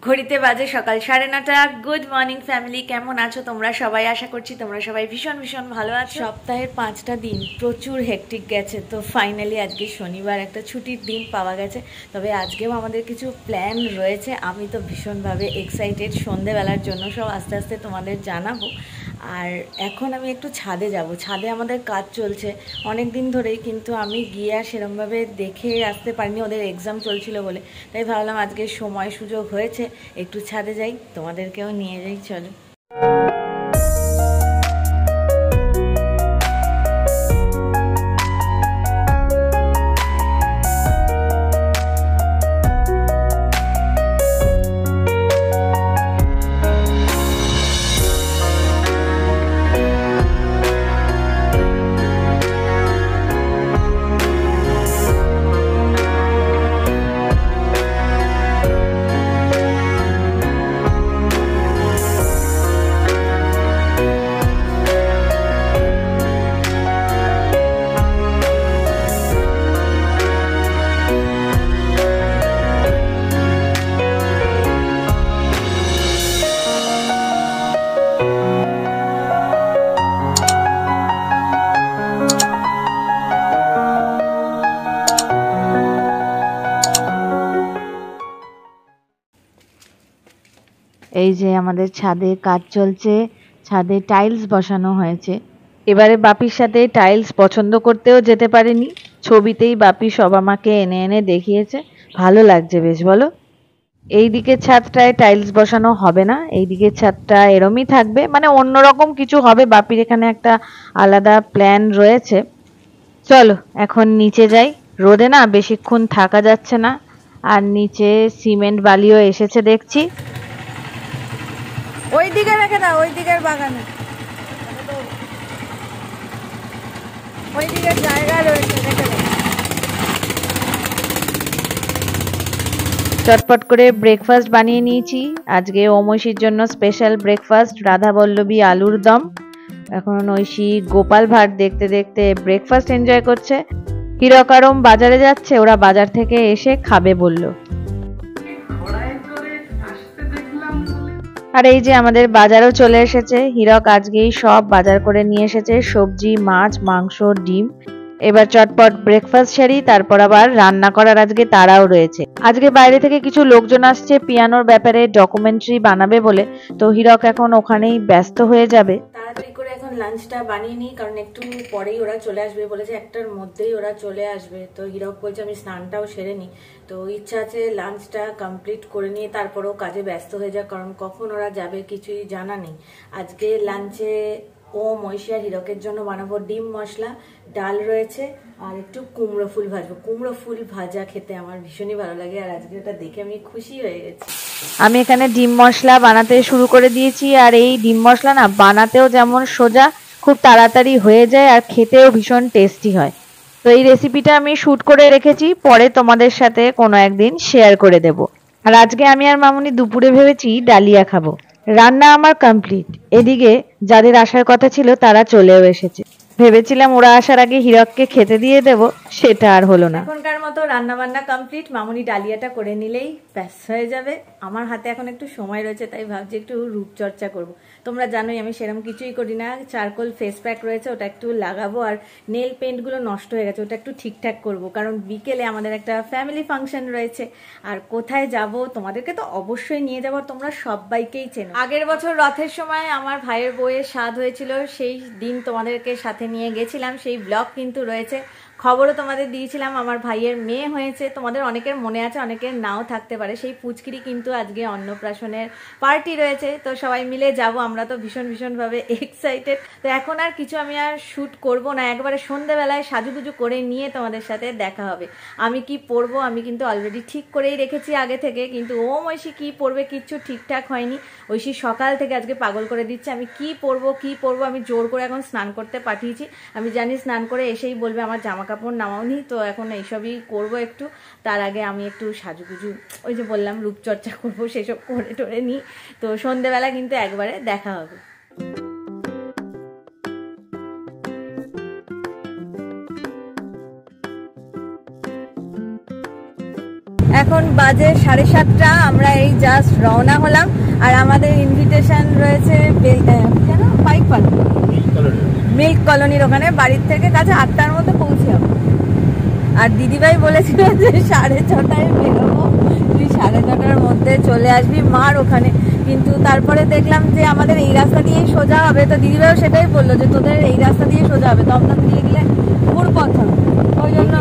ঘড়িতে বাজে সকাল 9:30। গুড মর্নিং ফ্যামিলি, কেমন আছো তোমরা সবাই? আশা করছি তোমরা সবাই ভীষণ ভীষণ ভালো আছো। সপ্তাহের 5টা দিন প্রচুর হেক্টিক গেছে, তো ফাইনালি আজকে শনিবার একটা ছুটির দিন পাওয়া গেছে। তবে আজকেও আমাদের কিছু প্ল্যান রয়েছে, আমি তো ভীষণভাবে এক্সাইটেড সন্ধেবেলার জন্য। সব আস্তে আস্তে তোমাদের জানাবো। আর এখন আমি একটু ছাদে যাব, ছাদে আমাদের কাজ চলছে অনেক দিন ধরেই, কিন্তু আমি গিয়ে আর সেরকমভাবে দেখে আসতে পারিনি, ওদের এক্সাম চলছিল বলে। তাই ভাবলাম আজকে সময় সুযোগ হয়েছে, একটু ছাদে যাই, তোমাদেরকেও নিয়ে যাই, চলো। এই যে আমাদের ছাদে কাজ চলছে, ছাদে টাইলস বসানো হয়েছে। এবারে বাপির সাথে টাইলস পছন্দ করতেও যেতে পারেনি, ছবিতেই বাপি সব আমাকে এনে এনে দেখিয়েছে। ভালো লাগছে বেশ, বলো? এই দিকের ছাদটায় টাইলস বসানো হবে না, এই দিকের ছাদটা এরমই থাকবে, মানে অন্যরকম কিছু হবে। বাপির এখানে একটা আলাদা প্ল্যান রয়েছে। চলো এখন নিচে যাই, রোদে না বেশিক্ষণ থাকা যাচ্ছে না। আর নিচে সিমেন্ট বালিও এসেছে দেখছি। ওই দিকে রেখে দাও, ওই দিকের বাগানে, ওই দিকের জায়গা রয়েছে, রেখে দাও। চটপট করে ব্রেকফাস্ট বানিয়ে নিয়েছি আজকে। ঐশীর জন্য স্পেশাল ব্রেকফাস্ট, রাধা বল্লভী আলুর দম। এখন ঐশী গোপাল ভাঁড় দেখতে দেখতে ব্রেকফাস্ট এনজয় করছে। হিরকারম বাজারে যাচ্ছে, ওরা বাজার থেকে এসে খাবে বলল। আর এই যে আমাদের বাজারও চলে এসেছে, হিরক আজকেই সব বাজার করে নিয়ে এসেছে, সবজি, মাছ, মাংস, ডিম। এবার চটপট ব্রেকফাস্ট সারি, তারপর আবার রান্না করার আজকে তাড়াও রয়েছে। আজকে বাইরে থেকে কিছু লোকজন আসছে পিয়ানোর ব্যাপারে ডকুমেন্টারি বানাবে বলে, তো হিরক এখন ওখানেই ব্যস্ত হয়ে যাবে। তাড়াতাড়ি করে এখন লাঞ্চটা বানিয়ে নিই, কারণ একটু পরেই ওরা চলে আসবে বলেছে, 1টার মধ্যেই ওরা চলে আসবে। তো হিরক বলছে আমি স্নানটাও সেরে নিই, তো ইচ্ছা আছে লাঞ্চটা কমপ্লিট করে নিয়ে তারপরেও কাজে ব্যস্ত হয়ে যাক, কারণ কখন ওরা যাবে কিছুই জানা নেই। আজকে লাঞ্চে ঐশী আর হিরকের জন্য বানাবো ডিম মশলা, ডাল রয়েছে, আর একটু কুমড়ো ফুল ভাজবো। কুমড়ো ফুল ভাজা খেতে আমার ভীষণই ভালো লাগে, আর আজকে ওটা দেখে আমি খুশি হয়ে গেছি। আমি এখানে ডিম মশলা বানাতে শুরু করে দিয়েছি, আর এই ডিম মশলা না বানাতেও যেমন সোজা, খুব তাড়াতাড়ি হয়ে যায়, আর খেতেও ভীষণ টেস্টি হয়। তো এই রেসিপিটা আমি শুট করে রেখেছি, পরে তোমাদের সাথে কোনো একদিন শেয়ার করে দেব। আর আজকে আমি আর মামুনি দুপুরে ভেবেছি ডালিয়া খাবো। রান্না আমার কমপ্লিট, এদিকে যাদের আসার কথা ছিল তারা চলেও এসেছে। ভেবেছিলাম ওরা আসার আগে হিরককে খেতে দিয়ে দেব, সেটা আর হলো না। এখনকার মতো রান্না বান্না কমপ্লিট, মামুনি ডালিয়াটা করে নিলেই ব্যাস হয়ে যাবে। আমার হাতে এখন একটু সময় রয়েছে, তাই ভাবছি একটু রূপচর্চা করব। তোমরা জানোই আমি সেরকম কিছুই করি না। চারকোল ফেস প্যাক রয়েছে, ওটা একটু লাগাবো, আর নেল পেন্টগুলো নষ্ট হয়ে গেছে, ওটা একটু ঠিকঠাক করব, কারণ বিকেলে আমাদের একটা ফ্যামিলি ফাংশন রয়েছে। আর কোথায় যাব তোমাদেরকে তো অবশ্যই নিয়ে যাবো, তোমরা সবাইকেই চেনো। আগের বছর রথের সময় আমার ভাইয়ের বউয়ের স্বাদ হয়েছিল, সেই দিন তোমাদেরকে সাথে নিয়ে গেছিলাম, সেই ব্লগ কিন্তু রয়েছে। খবরও তোমাদের দিয়েছিলাম আমার ভাইয়ের মেয়ে হয়েছে, তোমাদের অনেকের মনে আছে, অনেকের নাও থাকতে পারে। সেই পুচকিরি কিন্তু আজকে অন্নপ্রাশনের পার্টি রয়েছে, তো সবাই মিলে যাব। আমরা তো ভীষণভাবে এক্সাইটেড। তো এখন আর কিছু আমি আর শ্যুট করব না, একবারে সন্ধ্যেবেলায় সাজুগুজু করে নিয়ে তোমাদের সাথে দেখা হবে। আমি কি পরবো আমি কিন্তু অলরেডি ঠিক করেই রেখেছি আগে থেকে, কিন্তু ঐশী কি পরবে কিচ্ছু ঠিকঠাক হয়নি। ঐশী সকাল থেকে আজকে পাগল করে দিচ্ছে, আমি কি পরবো। আমি জোর করে এখন স্নান করতে পাঠিয়েছি। আমি জানি স্নান করে এসেই বলবে আমার জামা কাপড় নামাওনি, তো এখন এইসবই করবো একটু। তার আগে আমি একটু সাজুগুজু, ওই যে বললাম রূপচর্চা করবো, সেসব করে টোরে নিই। তো সন্ধেবেলা কিন্তু একবারে দেখা হবে। এখন বাজে 7:30, আমরা এই জাস্ট রওনা হলাম। আর আমাদের ইনভিটেশন রয়েছে কেন পাইকপাড়া মিল্ক কলোনির ওখানে, বাড়ির থেকে কাছে 8টার মধ্যে পৌঁছে যাবো। আর দিদিভাই বলেছিল যে 6:30টায় বেরোবো, তুই 6:30টার মধ্যে চলে আসবি মার ওখানে। কিন্তু তারপরে দেখলাম যে আমাদের এই রাস্তা দিয়েই সোজা হবে, তো দিদিভাইও সেটাই বললো যে তোদের এই রাস্তা দিয়ে সোজা হবে, দমদম দিয়ে গেলে ঘুরপথ হবে। ওই জন্য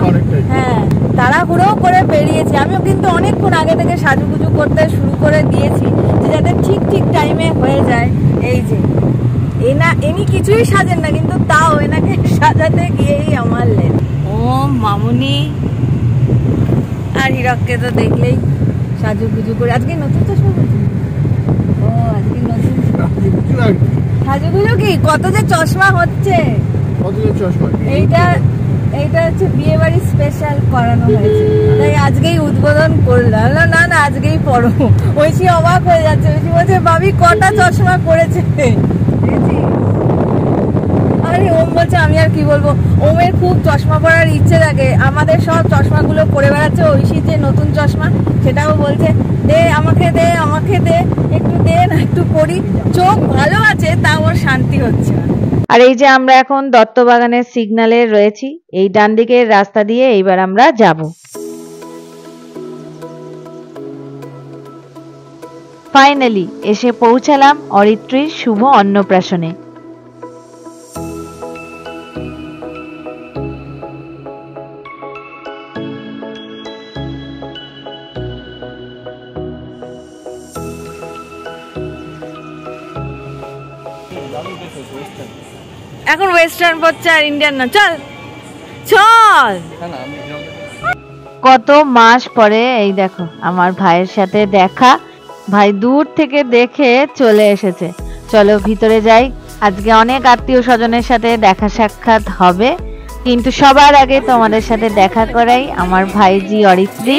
হ্যাঁ তাড়াহুড়ো করে বেরিয়েছি। আমিও কিন্তু অনেকক্ষণ আগে থেকে সাজুগুজু করতে শুরু করে দিয়েছি যে যাতে ঠিক ঠিক টাইমে হয়ে যায়। এই যে এনি কিছুই সাজেন না, কিন্তু তাও এনাকে সাজাতে গিয়েই আমার লেট। ও মামুনি আর হিরককে তো দেখলেই সাজুগুজু করে। আজকে নতুন চশমা পড়ছি। ও আজকে নতুন সাজুগুজু কি কত যে চশমা হচ্ছে। এইটা হচ্ছে বিয়ে বাড়ি স্পেশাল করানো হয়েছে, তাই আজকেই উদ্বোধন করলাম। না না আজকেই পড়ো। ঐশী অবাক হয়ে যাচ্ছে, ঐশী বলছে ভাবি কটা চশমা করেছে। আরে ওম বলছে আমি আর কি বলবো, ওমের খুব চশমা পরার ইচ্ছে থাকে। আমাদের সব চশমাগুলো পরে বেড়াচ্ছে, ঐশীর যে নতুন চশমা সেটাও বলছে দে আমাকে দে আমাকে দে, একটু দে না একটু পরি। চোখ ভালো আছে তা ওর শান্তি হচ্ছে। আর এই যে আমরা এখন দত্তবাগানের সিগন্যালে রয়েছি, এই ডান দিকের রাস্তা দিয়ে এইবার আমরা যাব। ফাইনালি এসে পৌঁছালাম অরিত্রীর শুভ অন্নপ্রাশনে। এখন ওয়েস্টার্ন পড়ছে আর ইন্ডিয়ান না। চল চল। কত মাস পরে এই দেখো আমার ভাইয়ের সাথে দেখা, ভাই দূর থেকে দেখে চলে এসেছে। চলো ভিতরে যাই, আজকে অনেক আত্মীয় স্বজনের সাথে দেখা সাক্ষাৎ হবে, কিন্তু সবার আগে তোমাদের সাথে দেখা করাই আমার ভাইজি অরিত্রী।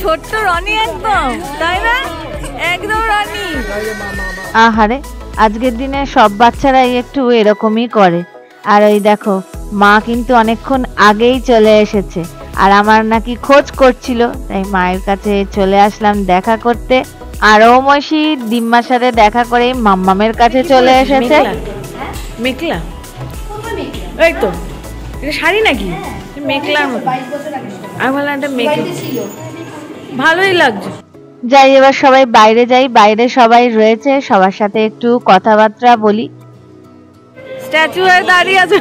ছোট্ট রনি একদম, তাই না? একদম রনি। আহারে আজকের দিনে সব বাচ্চারাই একটু এরকমই করে। আর ওই দেখো মা কিন্তু অনেকক্ষণ আগেই চলে এসেছে, আর আমার নাকি খোঁজ করছিল, তাই মায়ের কাছে চলে আসলাম দেখা করতে। আর ও মৈশি দিম্মার সাথে দেখা করে মাম্মামের কাছে চলে এসেছে। মেঘলা এই তো এটা শাড়ি নাকি মেঘলার মতো? আমি বললাম এটা মেঘলা, ভালোই লাগছে। যাই এবার সবাই বাইরে যাই, বাইরে সবাই রয়েছে, সবার সাথে একটু কথাবার্তা বলি। স্ট্যাচু হয়ে দাঁড়িয়ে আছে,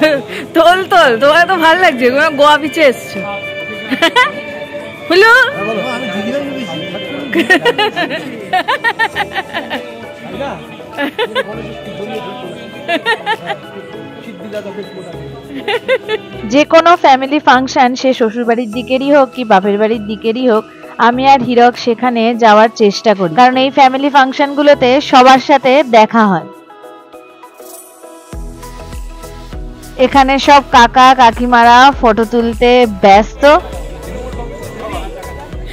তোল তোল, তোমার তো ভালো লাগছে, গোয়া বিচে এসছো। হলো যে কোনো ফ্যামিলি ফাংশন সে শ্বশুর বাড়ির দিকেরই হোক কি বাপের বাড়ির দিকেরই হোক, আমি আর হিরক সেখানে যাওয়ার চেষ্টা করি, কারণ এই ফ্যামিলি ফাংশন গুলোতে সবার সাথে দেখা হয়। এখানে সব কাকা কাকিমারা ফটো তুলতে ব্যস্ত।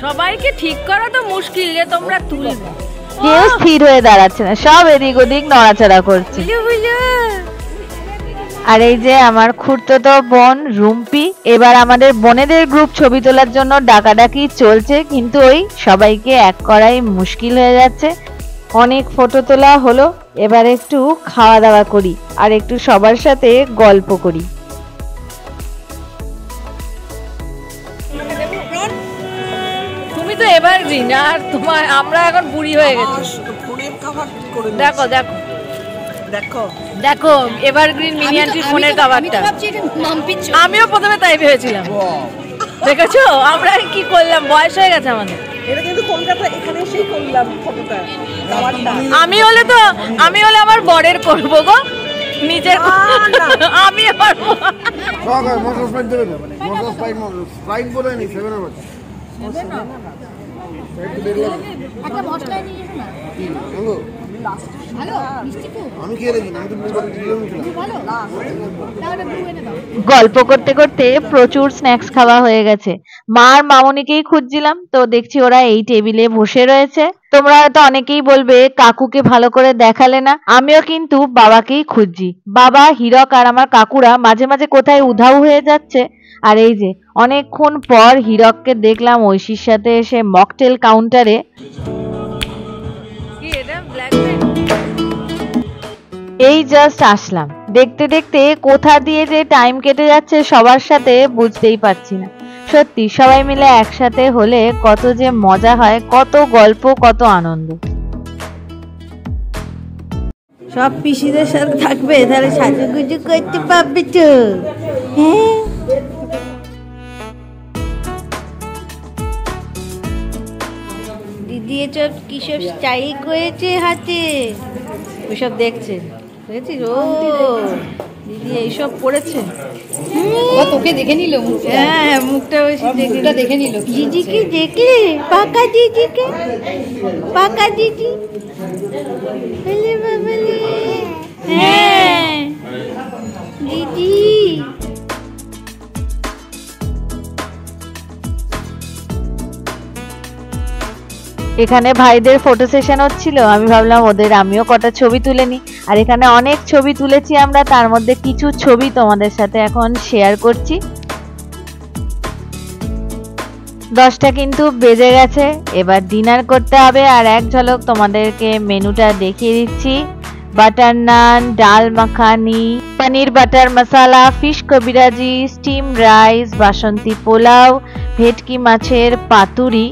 সবাইকে ঠিক করা তো মুশকিল যে তোমরা তুলবে, কেউ স্থির হয়ে দাঁড়াচ্ছে না, সব এদিক ওদিক নড়াচড়া করছে। আর এই যে আমার খুড়তো বোন রুম্পি, এবার আমাদের বোনেদের গ্রুপ ছবি তোলার জন্য ডাকাডাকি চলছে, কিন্তু ওই সবাইকে এক করাই মুশকিল হয়ে যাচ্ছে। অনেক ফটো তোলা হলো, এবার একটু খাওয়া দাওয়া করি আর একটু সবার সাথে গল্প করি। তুমি তো এভারগ্রিন, আর তোমার আমরা এখন বুড়ি হয়ে গেছি। দেখো দেখো দেখো দেখো এভারগ্রিন মিনিয়ানটির ফোনের কভারটা, আমিও প্রথমে তাই ভেবেছিলাম। দেখেছো আমরা কি করলাম, বয়স হয়ে গেছে আমাদের। এটা কিন্তু কলকাতা এখানে এসেই করলাম ফটোটা। আমি হলে আমার বরের করবো গো, নিজের আমি আমার গল্প করতে করতে প্রচুর স্ন্যাক্স খাওয়া হয়ে গেছে। মা আর মামনিকেই খুঁজছিলাম, তো দেখছি ওরা এই টেবিলে বসে রয়েছে। তোমরা হয়তো অনেকেই বলবে কাকুকে ভালো করে দেখালে না, আমিও কিন্তু বাবাকেই খুঁজছি। বাবা, হিরক আর আমার কাকুরা মাঝে মাঝে কোথায় উধাও হয়ে যাচ্ছে, আর এই যে অনেকক্ষণ পর হীরককে দেখলাম ঐশীর সাথে এসে মকটেল কাউন্টারে। এই জাস্ট আসলাম, দেখতে দেখতে কোথা দিয়ে যে টাইম কেটে যাচ্ছে সবার সাথে বুঝতেই পারছি না। সত্যি সবাই মিলে একসাথে হলে কত যে মজা হয়, কত গল্প, কত আনন্দ। সব পিসিদের সাথে থাকবে, তাহলে সাজুগুজু করতে পারবে তো। হ্যাঁ, দিদি এসব কিসব স্টাইল করেছে হাতে, ওইসব দেখছে, বুঝেছিস? ও দিদি এইসব পড়েছে, তোকে দেখে নিল, হ্যাঁ মুখটা বেশি দেখে নিল। দিদিকে দেখলে, পাকা দিদিকে, পাকা দিদি, বলে বাবালে, হ্যাঁ দিদি। এখানে ভাইদের ফটো সেশন হচ্ছিল, আমি ভাবলাম ওদের আমিও কটা ছবি তুলে নিই। আর এখানে অনেক ছবি তুলেছি আমরা, তার মধ্যে কিছু ছবি তোমাদের সাথে এখন শেয়ার করছি। 10টা কিন্তু বেজে গেছে, এবার ডিনার করতে হবে। আর এক ঝলক তোমাদেরকে মেনুটা দেখিয়ে দিচ্ছি। বাটার নান, ডাল মাখানি, পনির বাটার মশালা, ফিশ কবিরাজি, স্টিম রাইস, বাসন্তী পোলাও, ভেটকি মাছের পাতুরি,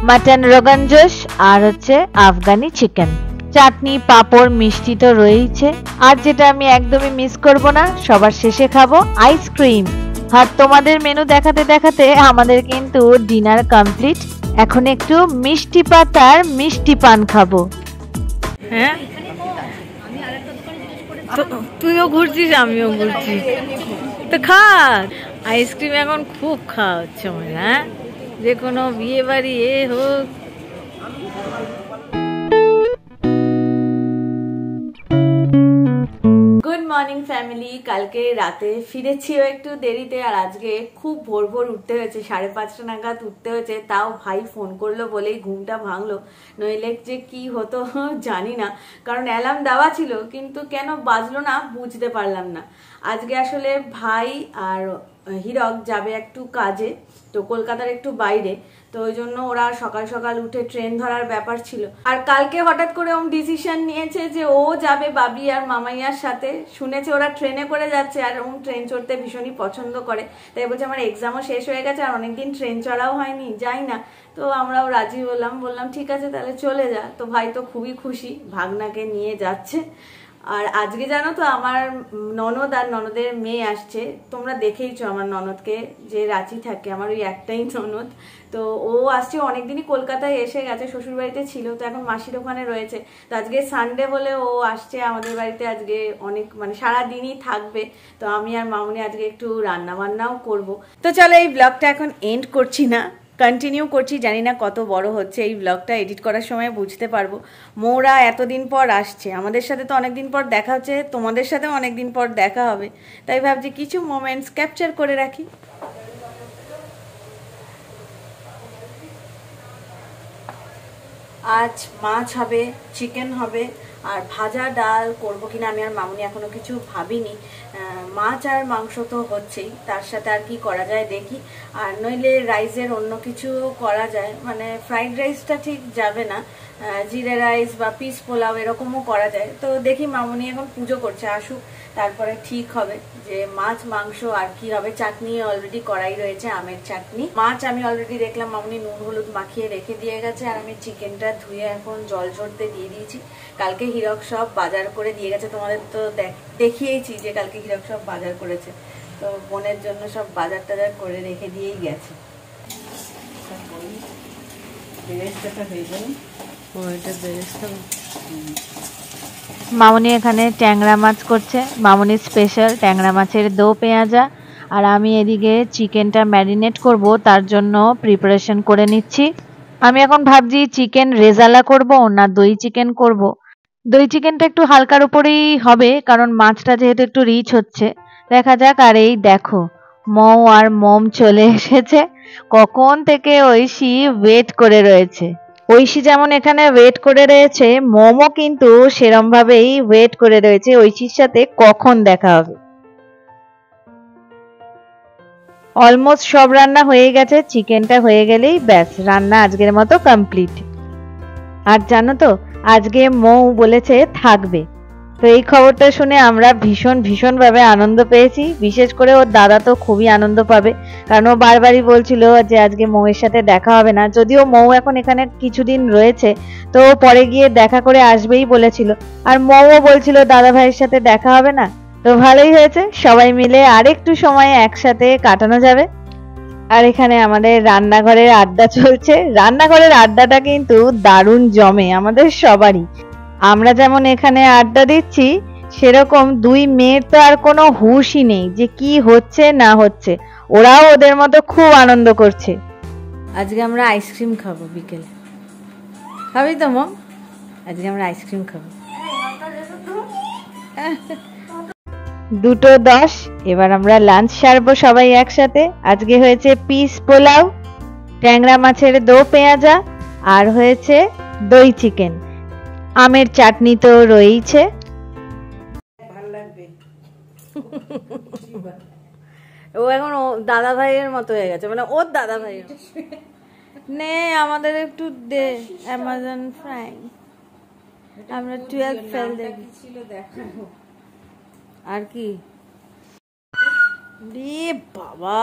মাটন রোগান জোশ, আর হচ্ছে আফগানি চিকেন, চাটনি, পাঁপড়, মিষ্টি তো রয়েছে। আর যেটা আমি একদমই মিস করব না, সবার শেষে খাবো আইসক্রিম। আর তোমাদের মেনু দেখাতে দেখাতে আমাদের কিন্তু ডিনার কমপ্লিট। এখন একটু মিষ্টি পাতার মিষ্টি পান খাবো। হ্যাঁ, তুইও ঘুরছিস, আমিও ঘুরছি, তো খা। আইসক্রিম এখন খুব খাওয়া হচ্ছে আমার, হ্যাঁ, যে কোনো বিয়ে বাড়ি এ হোক। Good morning family. কালকে রাতে ফিরেছিও একটু দেরিতে, আর আজকে খুব ভোর ভোর উঠতে হয়েছে, 5:30 নাগাদ উঠতে হয়েছে। তাও ভাই ফোন করলো বলেই ঘুমটা ভাঙলো, নইলে যে কি হতো জানি না, কারণ অ্যালার্ম দেওয়া ছিল কিন্তু কেন বাজলো না বুঝতে পারলাম না। আজকে আসলে ভাই আর হীরক যাবে একটু কাজে, তো কলকাতার একটু বাইরে, তো ওই জন্য ওরা সকাল সকাল উঠে ট্রেন ধরার ব্যাপার ছিল। আর কালকে হঠাৎ করে ওম ডিসিশন নিয়েছে যে ও যাবে বাবি আর মামাইয়ার সাথে। শুনেছে ওরা ট্রেনে করে যাচ্ছে, আর ওম ট্রেন চড়তে ভীষণই পছন্দ করে, তাই বলছে আমার এক্সামও শেষ হয়ে গেছে আর অনেকদিন ট্রেন চড়াও হয়নি, যাই না। তো আমরাও রাজি হলাম, বললাম ঠিক আছে তাহলে চলে যা। তো ভাই তো খুবই খুশি, ভাগনাকে নিয়ে যাচ্ছে। আর আজকে জানো তো আমার ননদ আর ননদের মেয়ে আসছে। তোমরা দেখেইছো আমার ননদকে, যে রাঁচি থাকে, আমার ওই একটাই ননদ। তো ও আসছে, অনেকদিনই কলকাতায় এসে গেছে, শ্বশুর বাড়িতে ছিল, তো এখন মাসির ওখানে রয়েছে। তো আজকে সানডে বলে ও আসছে আমাদের বাড়িতে, আজকে অনেক মানে সারাদিনই থাকবে। তো আমি আর মামুনি আজকে একটু রান্না বান্নাও করবো। তো চলো এই ব্লগটা এখন এন্ড করছি না, কন্টিনিউ করছি। জানি না কত বড় হচ্ছে এই ব্লগটা, এডিট করার সময় বুঝতে পারবো। মৌরা এতদিন পর আসছে, আমাদের সাথে তো অনেকদিন পর দেখা হচ্ছে, তোমাদের সাথেও অনেকদিন পর দেখা হবে, তাই ভাবছি কিছু মোমেন্টস ক্যাপচার করে রাখি। আজ মাছ হবে, চিকেন হবে, আর ভাজা ডাল করবো কিনা আমি আর মামুনি এখনো কিছু ভাবিনি। মাছ আর মাংস তো হচ্ছেই, তার সাথে আর কি করা যায় দেখি। আর নইলে রাইসের অন্য কিছু করা যায়, মানে ফ্রাইড রাইসটা ঠিক যাবে না, জিরে রাইস বা পিস পোলাও এরকমও করা যায়। তো দেখি, মামুনি এখন পুজো করছে, আসুক তারপরে ঠিক হবে যে মাছ মাংস আর কি হবে। চাটনি অলরেডি করাই রয়েছে, আমের চাটনি। মাছ আমি অলরেডি দেখলাম মামুনি নুন হলুদ মাখিয়ে রেখে দিয়ে গেছে, আর আমি চিকেনটা ধুয়ে এখন জল ঝরতে দিয়ে দিয়েছি। কালকে হীরক সব বাজার করে দিয়ে গেছে, তোমাদের তো দেখিয়েছি যে কালকে হীরক সব বাজার করেছে, তো বোনের জন্য সব বাজার টাজার করে রেখে দিয়েই গেছে। মামুনি এখানে ট্যাংরা মাছ করছে, মামুনির স্পেশাল ট্যাংরা মাছের দো পেঁয়াজা। আর আমি এদিকে চিকেনটা ম্যারিনেট করব, তার জন্য প্রিপারেশন করে নিচ্ছি। আমি এখন ভাবছি চিকেন রেজালা করব না দই চিকেন করব। দই চিকেনটা একটু হালকার উপরেই হবে, কারণ মাছটা যেহেতু একটু রিচ হচ্ছে। দেখা যাক। আর এই দেখো মৌ আর মম চলে এসেছে, কখন থেকে ঐশী ওয়েট করে রয়েছে। ঐশী যেমন এখানে ওয়েট করে রয়েছে, মমও কিন্তু সেরম ভাবেই ওয়েট করে রয়েছে ঐশীর সাথে কখন দেখা হবে। অলমোস্ট সব রান্না হয়ে গেছে, চিকেনটা হয়ে গেলেই ব্যাস রান্না আজকের মতো কমপ্লিট। আর জানো তো আজকে মৌ বলেছে থাকবে, তো এই খবরটা শুনে আমরা ভীষণভাবে আনন্দ পেয়েছি। বিশেষ করে ওর দাদা তো খুবই আনন্দ পাবে, কারণ ও বারবারই বলছিল যে আজকে মৌয়ের সাথে দেখা হবে না। যদিও মৌ এখন এখানে কিছুদিন রয়েছে, তো পরে গিয়ে দেখা করে আসবেই বলেছিল। আর মৌও বলছিল দাদা ভাইয়ের সাথে দেখা হবে না, তো ভালোই হয়েছে, সবাই মিলে আরেকটু সময় একসাথে কাটানো যাবে। আর এখানে আমাদের রান্নাঘরের আড্ডা চলছে। রান্নাঘরের আড্ডাটা কিন্তু দারুণ জমে আমাদের সবারই। আমরা যেমন এখানে আড্ডা দিচ্ছি, সেরকম দুই মেয়ের তো আর কোনো হুঁশই নেই যে কি হচ্ছে না হচ্ছে, ওরাও ওদের মতো খুব আনন্দ করছে। আজকে আমরা আইসক্রিম খাবো বিকেলে, খাবি তো মম? আজকে আমরা আইসক্রিম খাবো। 2:10 এবার আমরা লাঞ্চ সারবো সবাই একসাথে। আজকে হয়েছে পিস পোলাও, ট্যাংরা মাছের দো পেঁয়াজা, আর হয়েছে দই চিকেন, আমের চাটনি তো রয়েছে। ও এখন ও দাদা ভাইয়ের মতো হয়ে গেছে, মানে ওর দাদা ভাই। নে আমাদের একটু দে অ্যামাজন প্রাইম, আমরা 12 ফেল দেখি। আর কি রে বাবা,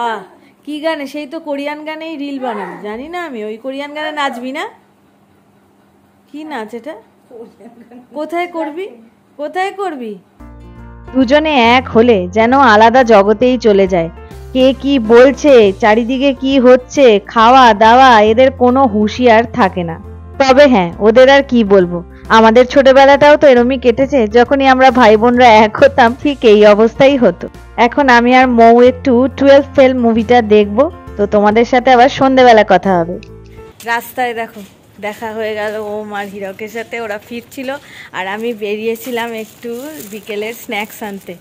কি গানে? সেই তো কোরিয়ান গানেই রিল বানাবি, জানি না আমি। ওই কোরিয়ান গানে নাচবি না? কি নাচ এটা? কোথায় করবি, কোথায় করবি? দুজনে এক হলে যেন আলাদা জগতেই চলে যায়। কে কি বলছে, চারিদিকে কি হচ্ছে, খাওয়া দাওয়া, এদের কোনো হুঁশিয়ার থাকে না। তবে হ্যাঁ, ওদের আর কি বলবো, আমাদের ছোটবেলাটাও তো এরমই কেটেছে। যখনই আমরা ভাই বোনরা এক হতাম ঠিক এই অবস্থাই হতো। এখন আমি আর মৌ একটু 12 ফেল মুভিটা দেখবো, তো তোমাদের সাথে আবার সন্ধ্যেবেলা কথা হবে। রাস্তায় দেখো দেখা হয়ে গেল ওম আর হিরকের সাথে, ওরা ফিরছিল আর আমি বেরিয়েছিলাম একটু বিকেলের স্ন্যাক্স আনতে।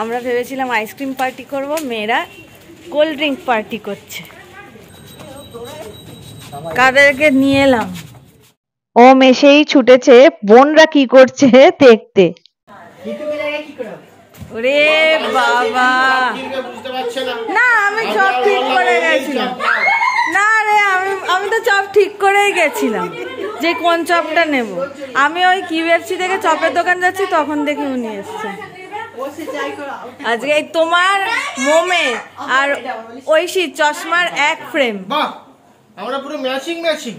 আমরা ভেবেছিলাম আইসক্রিম পার্টি করব, মেয়েরা কোল্ড ড্রিঙ্ক পার্টি করছে। কাদেরকে নিয়ে এলাম? ওম এসেই ছুটেছে বোনরা কি করছে দেখতে। ওরে বাবা, না আমি সব ঠিক করে গেছিলাম। না রে, আমি তো চপ ঠিক করেই গেছিলাম যে কোন চপটা নেব। আমি ওই কিউএফসি থেকে চপের দোকান যাচ্ছি, তখন দেখি উনি এসছে। আজকে এই তোমার মোমে আর ঐশী চশমার এক ফ্রেম। বাহ, আমরা পুরো ম্যাচিং ম্যাচিং।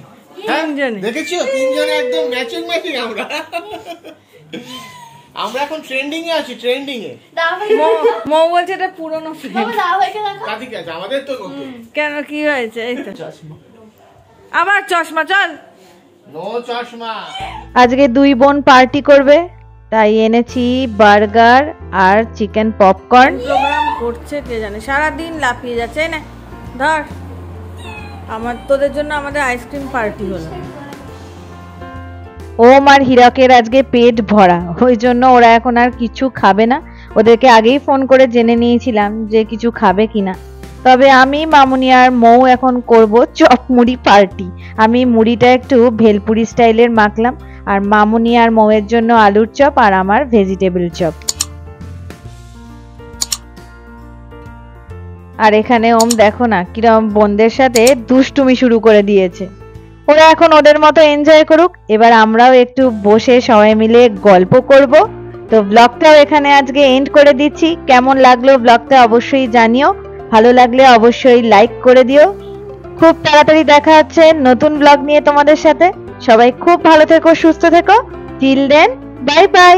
তিনজনে দেখেছো, তিনজনে একদম ম্যাচিং ম্যাচিং। আমরা এখন ট্রেন্ডিং এ আছি, ট্রেন্ডিং এ। মৌ বলছে এটা পুরনো ফ্রেম। কাদিকে আছে আমাদের তো। কেন, কি হয়েছে? এই তো চশমা, আবার চশমা। চল, নো চশমা। আজকে দুই বোন পার্টি করবে, তাই এনেছি বার্গার আর চিকেন পপকর্ন। প্রোগ্রাম করছে কে জানে, সারাদিন লাফিয়ে যাচ্ছে। না ধর, তোদের জন্য আমাদের আইসক্রিম পার্টি হলো। ওম আর হীরকের আজকে পেট ভরা, ওই জন্য ওরা এখন আর কিছু খাবে না। ওদেরকে আগেই ফোন করে জেনে নিয়েছিলাম যে কিছু খাবে কিনা। তবে আমি, মামুনি আর মৌ এখন করব চপ মুড়ি পার্টি। আমি মুড়িটা একটু ভেলপুরি স্টাইলের মাখলাম, আর মামুনি আর মৌয়ের জন্য আলুর চপ, আর আমার ভেজিটেবল চপ। আর এখানে ওম দেখো না কিরম বোনদের সাথে দুষ্টুমি শুরু করে দিয়েছে। ওরা এখন ওদের মতো এনজয় করুক, এবার আমরাও একটু বসে সবাই মিলে গল্প করব। তো ব্লগটাও এখানে আজকে এন্ড করে দিচ্ছি। কেমন লাগলো ব্লগটা অবশ্যই জানিও, ভালো লাগলে অবশ্যই লাইক করে দিও। খুব তাড়াতাড়ি দেখা হচ্ছে নতুন ব্লগ নিয়ে তোমাদের সাথে। সবাই খুব ভালো থেকো, সুস্থ থেকো। Till then, bye by.